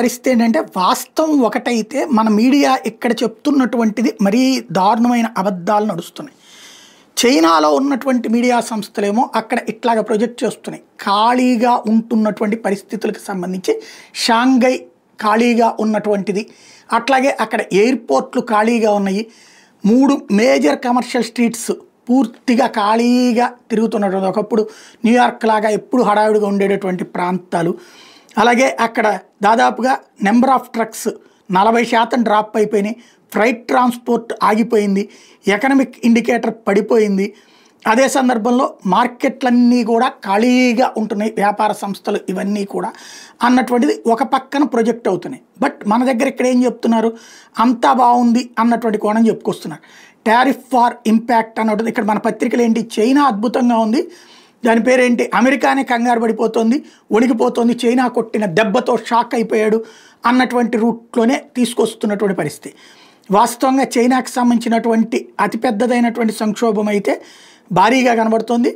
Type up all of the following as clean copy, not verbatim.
పరిస్థితి ఏంటంటే వాస్తవం ఒకటైతే మన మీడియా ఇక్కడ చెప్తున్నటువంటిది మరీ దారుణమైన అబద్ధాలు నడుస్తున్నాయి. చైనాలో ఉన్నటువంటి మీడియా సంస్థలేమో అక్కడ ఇట్లాగా ప్రొజెక్ట్ చేస్తున్నాయి. ఖాళీగా ఉంటున్నటువంటి పరిస్థితులకు సంబంధించి షాంఘై ఖాళీగా ఉన్నటువంటిది, అట్లాగే అక్కడ ఎయిర్పోర్ట్లు ఖాళీగా ఉన్నాయి, 3 మేజర్ కమర్షియల్ స్ట్రీట్స్ పూర్తిగా ఖాళీగా తిరుగుతున్నటువంటి, ఒకప్పుడు న్యూయార్క్ లాగా ఎప్పుడు హడావిడిగా ఉండేటటువంటి ప్రాంతాలు. అలాగే అక్కడ దాదాపుగా నెంబర్ ఆఫ్ ట్రక్స్ 40% డ్రాప్ అయిపోయినాయి, ఫ్రైట్ ట్రాన్స్పోర్ట్ ఆగిపోయింది, ఎకనామిక్ ఇండికేటర్ పడిపోయింది. అదే సందర్భంలో మార్కెట్లన్నీ కూడా ఖాళీగా ఉంటున్నాయి, వ్యాపార సంస్థలు ఇవన్నీ కూడా అన్నటువంటిది ఒక పక్కన ప్రొజెక్ట్ అవుతున్నాయి. బట్ మన దగ్గర ఇక్కడ ఏం చెప్తున్నారు, అంతా బాగుంది అన్నటువంటి కోణం చెప్పుకొస్తున్నారు. టారిఫ్ ఫార్ ఇంపాక్ట్ అన్నది ఇక్కడ మన పత్రికలు ఏంటి, చైనా అద్భుతంగా ఉంది, దాని పేరేంటి, అమెరికానే కంగారు పడిపోతుంది, వణికిపోతుంది, చైనా కొట్టిన దెబ్బతో షాక్ అయిపోయాడు అన్నటువంటి రూట్లోనే తీసుకొస్తున్నటువంటి పరిస్థితి. వాస్తవంగా చైనాకి సంబంధించినటువంటి అతిపెద్దదైనటువంటి సంక్షోభం అయితే భారీగా కనబడుతోంది.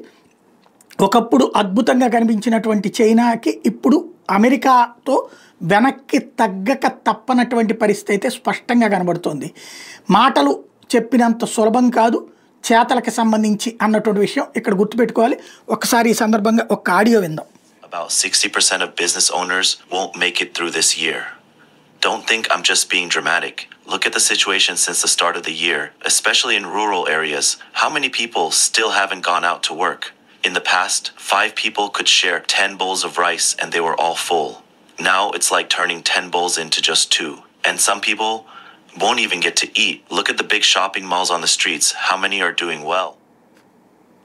ఒకప్పుడు అద్భుతంగా కనిపించినటువంటి చైనాకి ఇప్పుడు అమెరికాతో వెనక్కి తగ్గక తప్పనటువంటి పరిస్థితి అయితే స్పష్టంగా కనబడుతోంది. మాటలు చెప్పినంత సులభం కాదు చేతలకు సంబంధించి అన్నటువంటి విషయం ఇక్కడ గుర్తుపెట్టుకోవాలి. ఒకసారి ఈ సందర్భంగా ఒక ఆడియో విందాం. About 60% of business owners won't make it through this year. Don't think I'm just being dramatic. Look at the situation since the start of the year, especially in rural areas. How many people still haven't gone out to work? In the past, 5 people could share 10 bowls of rice and they were all full. Now it's like turning 10 bowls into just 2. And some people won't even get to eat. Look at the big shopping malls on the streets. How many are doing well?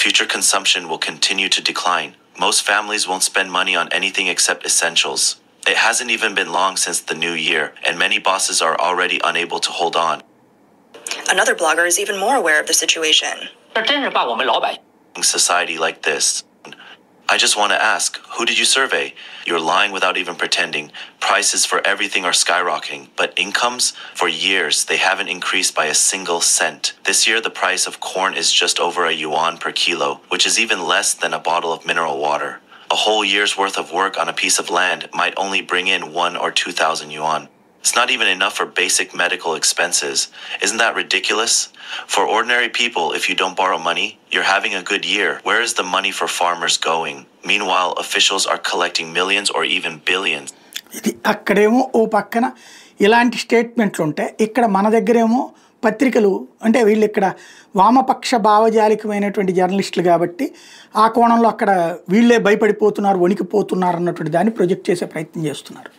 Future consumption will continue to decline. Most families won't spend money on anything except essentials. It hasn't even been long since the new year, and many bosses are already unable to hold on. Another blogger is even more aware of the situation. Society like this. I just want to ask, who did you survey? You're lying without even pretending. Prices for everything are skyrocketing, but incomes, for years, they haven't increased by a single cent. This year, the price of corn is just over $1 per kilo, which is even less than a bottle of mineral water. A whole year's worth of work on a piece of land might only bring in 1 or 2,000 yuan. It's not even enough for basic medical expenses. Isn't that ridiculous? For ordinary people, if you don't borrow money, you're having a good year. Where is the money for farmers going? Meanwhile, officials are collecting millions or even billions. ఇది అక్కడేమో ఓ పక్కన ఇలాంటి స్టేట్మెంట్లు ఉంటాయి, ఇక్కడ మన దగ్గరేమో పత్రికలు అంటే వీళ్ళు ఇక్కడ వామపక్ష భావజాలికమైనటువంటి జర్నలిస్టులు కాబట్టి ఆ కోణంలో అక్కడ వీళ్ళే భయపడిపోతున్నారు, వణికిపోతున్నారు అన్నటువంటి దాన్ని ప్రొజెక్ట్ చేసే ప్రయత్నం చేస్తున్నారు.